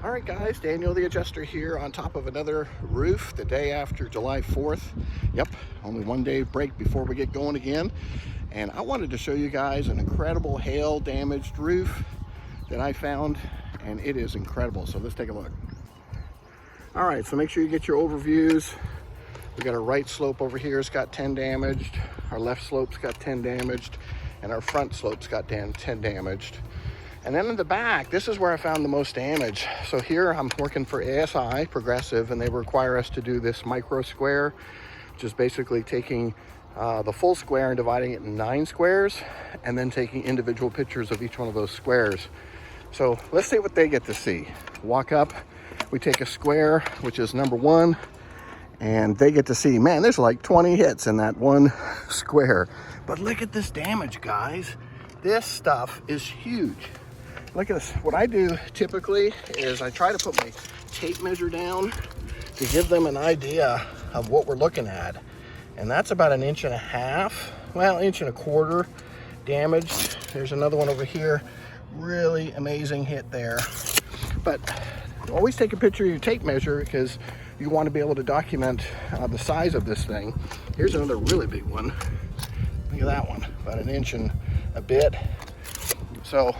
All right guys, Daniel the Adjuster here on top of another roof the day after July 4th. Yep, only one day break before we get going again. And I wanted to show you guys an incredible hail damaged roof that I found, and it is incredible. So let's take a look. All right, so make sure you get your overviews. We got our right slope over here, it's got 10 damaged. Our left slope's got 10 damaged. And our front slope's got 10 damaged. And then in the back, this is where I found the most damage. So here I'm working for ASI, Progressive, and they require us to do this micro square, which is basically taking the full square and dividing it in 9 squares, and then taking individual pictures of each one of those squares. So let's see what they get to see. Walk up, we take a square, which is number 1, and they get to see, man, there's like 20 hits in that one square. But look at this damage, guys. This stuff is huge. Look at this. What I do typically is I try to put my tape measure down to give them an idea of what we're looking at. And that's about 1.5 inches, well, 1.25 inches damaged. There's another one over here. Really amazing hit there. But always take a picture of your tape measure because you want to be able to document the size of this thing. Here's another really big one. Look at that one, about 1 inch and a bit. So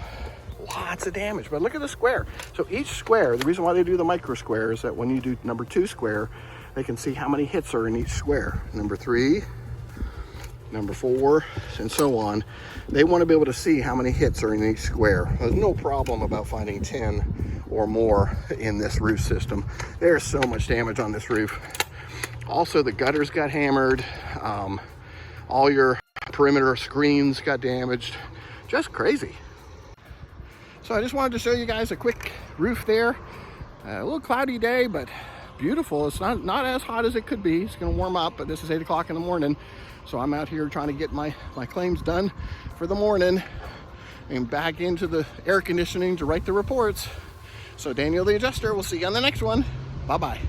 lots of damage, but look at the square. So each square, the reason why they do the micro square is that when you do number 2 square, they can see how many hits are in each square. Number 3, number 4, and so on. They want to be able to see how many hits are in each square. There's no problem about finding 10 or more in this roof system. There's so much damage on this roof. Also, the gutters got hammered. All your perimeter screens got damaged. Just crazy. So I just wanted to show you guys a quick roof there. A little cloudy day, but beautiful. It's not as hot as it could be. It's going to warm up, but this is 8 o'clock in the morning. So I'm out here trying to get my claims done for the morning and back into the air conditioning to write the reports. So Daniel the Adjuster, we'll see you on the next one. Bye-bye.